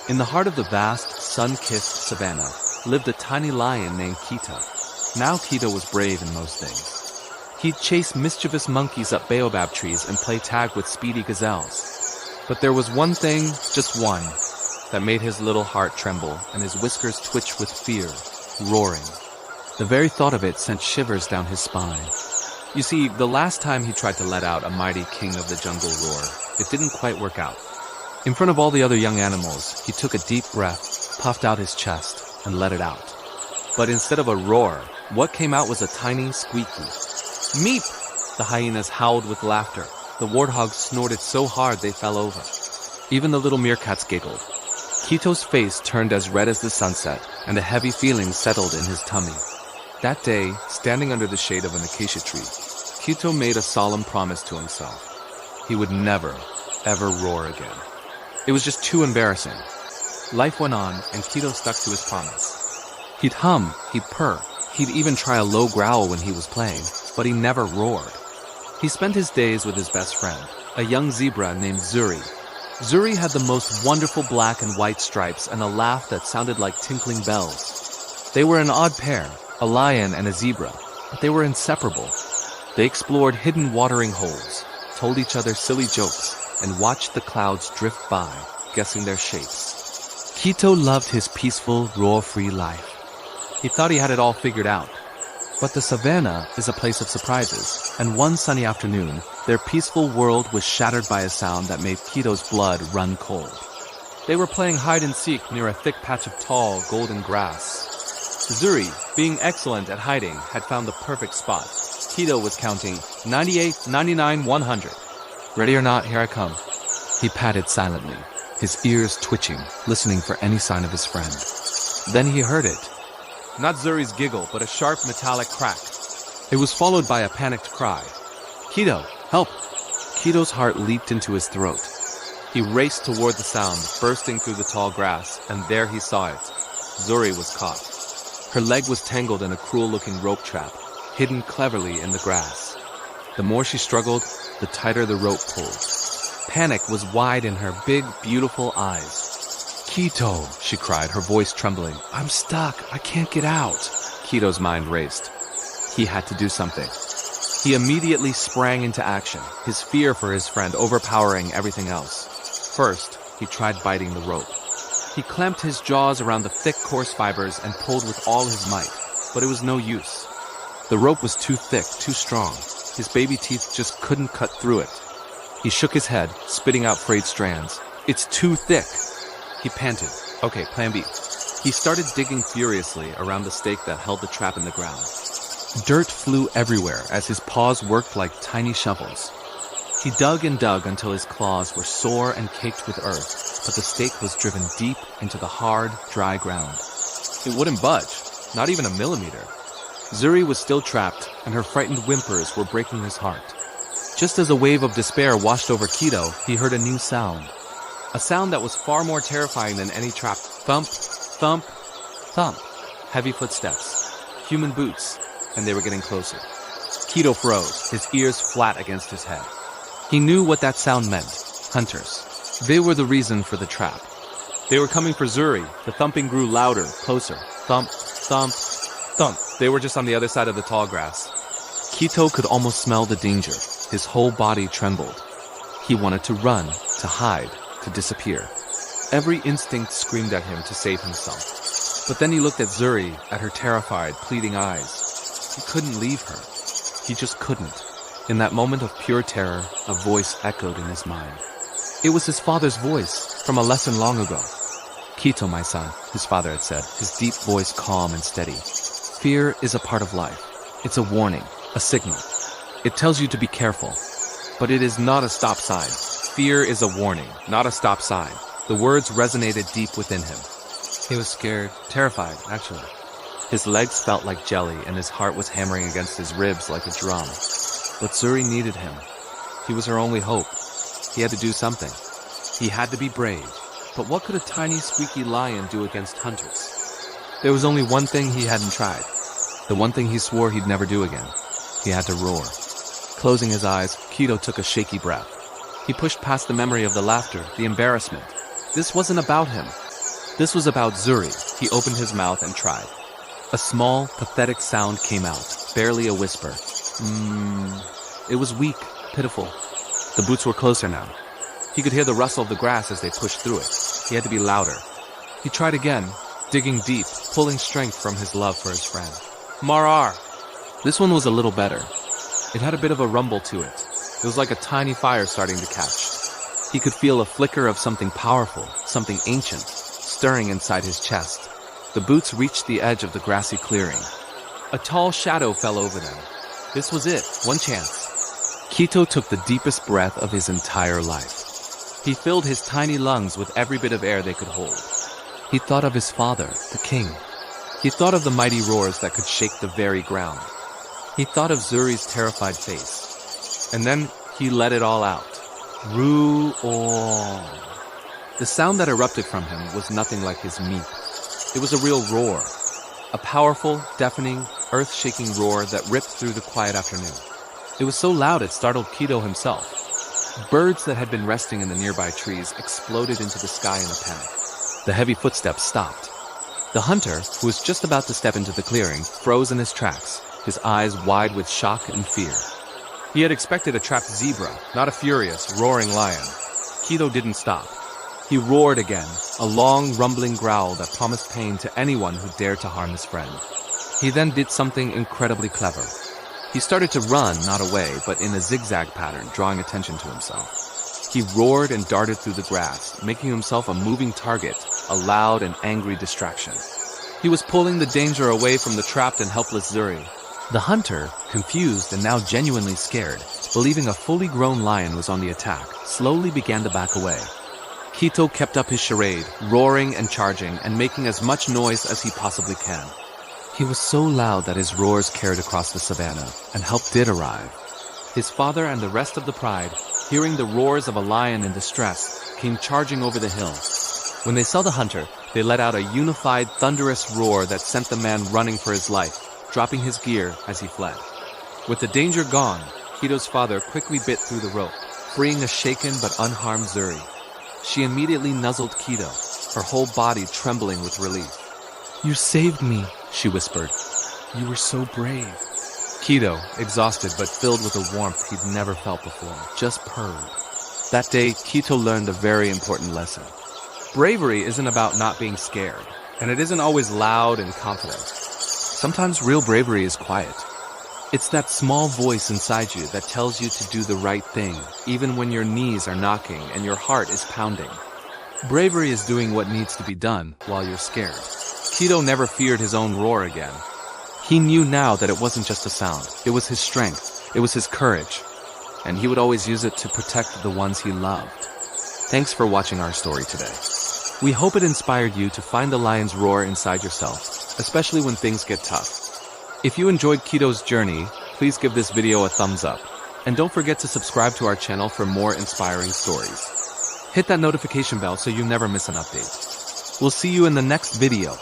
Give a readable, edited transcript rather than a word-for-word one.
In the heart of the vast, sun-kissed savanna lived a tiny lion named Kito. Now Kito was brave in most things. He'd chase mischievous monkeys up baobab trees and play tag with speedy gazelles. But there was one thing, just one, that made his little heart tremble and his whiskers twitch with fear, roaring. The very thought of it sent shivers down his spine. You see, the last time he tried to let out a mighty king of the jungle roar, it didn't quite work out. In front of all the other young animals, he took a deep breath, puffed out his chest, and let it out. But instead of a roar, what came out was a tiny squeaky. Meep! The hyenas howled with laughter. The warthogs snorted so hard they fell over. Even the little meerkats giggled. Kito's face turned as red as the sunset, and a heavy feeling settled in his tummy. That day, standing under the shade of an acacia tree, Kito made a solemn promise to himself. He would never, ever roar again. It was just too embarrassing. Life went on, and Kito stuck to his promise. He'd hum, he'd purr, he'd even try a low growl when he was playing, but he never roared. He spent his days with his best friend, a young zebra named Zuri. Zuri had the most wonderful black and white stripes and a laugh that sounded like tinkling bells. They were an odd pair, a lion and a zebra, but they were inseparable. They explored hidden watering holes, told each other silly jokes, and watched the clouds drift by, guessing their shapes. Kito loved his peaceful, roar-free life. He thought he had it all figured out. But the savannah is a place of surprises, and one sunny afternoon, their peaceful world was shattered by a sound that made Kito's blood run cold. They were playing hide-and-seek near a thick patch of tall, golden grass. Zuri, being excellent at hiding, had found the perfect spot. Kito was counting 98, 99, 100. Ready or not, here I come. He padded silently, his ears twitching, listening for any sign of his friend. Then he heard it. Not Zuri's giggle, but a sharp metallic crack. It was followed by a panicked cry. Kito, help! Kito's heart leaped into his throat. He raced toward the sound, bursting through the tall grass, and there he saw it. Zuri was caught. Her leg was tangled in a cruel-looking rope trap, hidden cleverly in the grass. The more she struggled, the tighter the rope pulled. Panic was wide in her big, beautiful eyes. Kito, she cried, her voice trembling. I'm stuck. I can't get out. Kito's mind raced. He had to do something. He immediately sprang into action, his fear for his friend overpowering everything else. First, he tried biting the rope. He clamped his jaws around the thick, coarse fibers and pulled with all his might, but it was no use. The rope was too thick, too strong. His baby teeth just couldn't cut through it. He shook his head, spitting out frayed strands. It's too thick. He panted. Okay, plan B. He started digging furiously around the stake that held the trap in the ground. Dirt flew everywhere as his paws worked like tiny shovels. He dug and dug until his claws were sore and caked with earth, but the stake was driven deep into the hard, dry ground. It wouldn't budge, not even a millimeter. Zuri was still trapped, and her frightened whimpers were breaking his heart. Just as a wave of despair washed over Kito, he heard a new sound. A sound that was far more terrifying than any trap. Thump, thump, thump. Heavy footsteps. Human boots. And they were getting closer. Kito froze, his ears flat against his head. He knew what that sound meant. Hunters. They were the reason for the trap. They were coming for Zuri. The thumping grew louder, closer. Thump, thump, thump. They were just on the other side of the tall grass. Kito could almost smell the danger. His whole body trembled. He wanted to run, to hide, to disappear. Every instinct screamed at him to save himself. But then he looked at Zuri, at her terrified, pleading eyes. He couldn't leave her. He just couldn't. In that moment of pure terror, a voice echoed in his mind. It was his father's voice, from a lesson long ago. Kito, my son, his father had said, his deep voice calm and steady. Fear is a part of life. It's a warning, a signal. It tells you to be careful. But it is not a stop sign. Fear is a warning, not a stop sign. The words resonated deep within him. He was scared, terrified, actually. His legs felt like jelly, and his heart was hammering against his ribs like a drum. But Zuri needed him. He was her only hope. He had to do something. He had to be brave. But what could a tiny, squeaky lion do against hunters? There was only one thing he hadn't tried. The one thing he swore he'd never do again. He had to roar. Closing his eyes, Kito took a shaky breath. He pushed past the memory of the laughter, the embarrassment. This wasn't about him. This was about Zuri. He opened his mouth and tried. A small, pathetic sound came out, barely a whisper. It was weak, pitiful. The boots were closer now. He could hear the rustle of the grass as they pushed through it. He had to be louder. He tried again, digging deep, pulling strength from his love for his friend. Marar! This one was a little better. It had a bit of a rumble to it. It was like a tiny fire starting to catch. He could feel a flicker of something powerful, something ancient, stirring inside his chest. The boots reached the edge of the grassy clearing. A tall shadow fell over them. This was it, one chance. Kito took the deepest breath of his entire life. He filled his tiny lungs with every bit of air they could hold. He thought of his father, the king. He thought of the mighty roars that could shake the very ground. He thought of Zuri's terrified face. And then he let it all out. Ru-on. The sound that erupted from him was nothing like his meep. It was a real roar. A powerful, deafening, earth-shaking roar that ripped through the quiet afternoon. It was so loud it startled Kito himself. Birds that had been resting in the nearby trees exploded into the sky in a panic. The heavy footsteps stopped. The hunter, who was just about to step into the clearing, froze in his tracks, his eyes wide with shock and fear. He had expected a trapped zebra, not a furious, roaring lion. Kito didn't stop. He roared again, a long, rumbling growl that promised pain to anyone who dared to harm his friend. He then did something incredibly clever. He started to run, not away, but in a zigzag pattern, drawing attention to himself. He roared and darted through the grass, making himself a moving target, a loud and angry distraction. He was pulling the danger away from the trapped and helpless Zuri. The hunter, confused and now genuinely scared, believing a fully grown lion was on the attack, slowly began to back away. Kito kept up his charade, roaring and charging and making as much noise as he possibly can. He was so loud that his roars carried across the savannah, and help did arrive. His father and the rest of the pride, hearing the roars of a lion in distress, came charging over the hill. When they saw the hunter, they let out a unified, thunderous roar that sent the man running for his life, dropping his gear as he fled. With the danger gone, Kito's father quickly bit through the rope, freeing a shaken but unharmed Zuri. She immediately nuzzled Kito, her whole body trembling with relief. "You saved me," she whispered. "You were so brave." Kito, exhausted but filled with a warmth he'd never felt before, just purred. That day, Kito learned a very important lesson. Bravery isn't about not being scared, and it isn't always loud and confident. Sometimes real bravery is quiet. It's that small voice inside you that tells you to do the right thing, even when your knees are knocking and your heart is pounding. Bravery is doing what needs to be done while you're scared. Kito never feared his own roar again. He knew now that it wasn't just a sound. It was his strength. It was his courage. And he would always use it to protect the ones he loved. Thanks for watching our story today. We hope it inspired you to find the lion's roar inside yourself, especially when things get tough. If you enjoyed Kito's journey, please give this video a thumbs up. And don't forget to subscribe to our channel for more inspiring stories. Hit that notification bell so you never miss an update. We'll see you in the next video.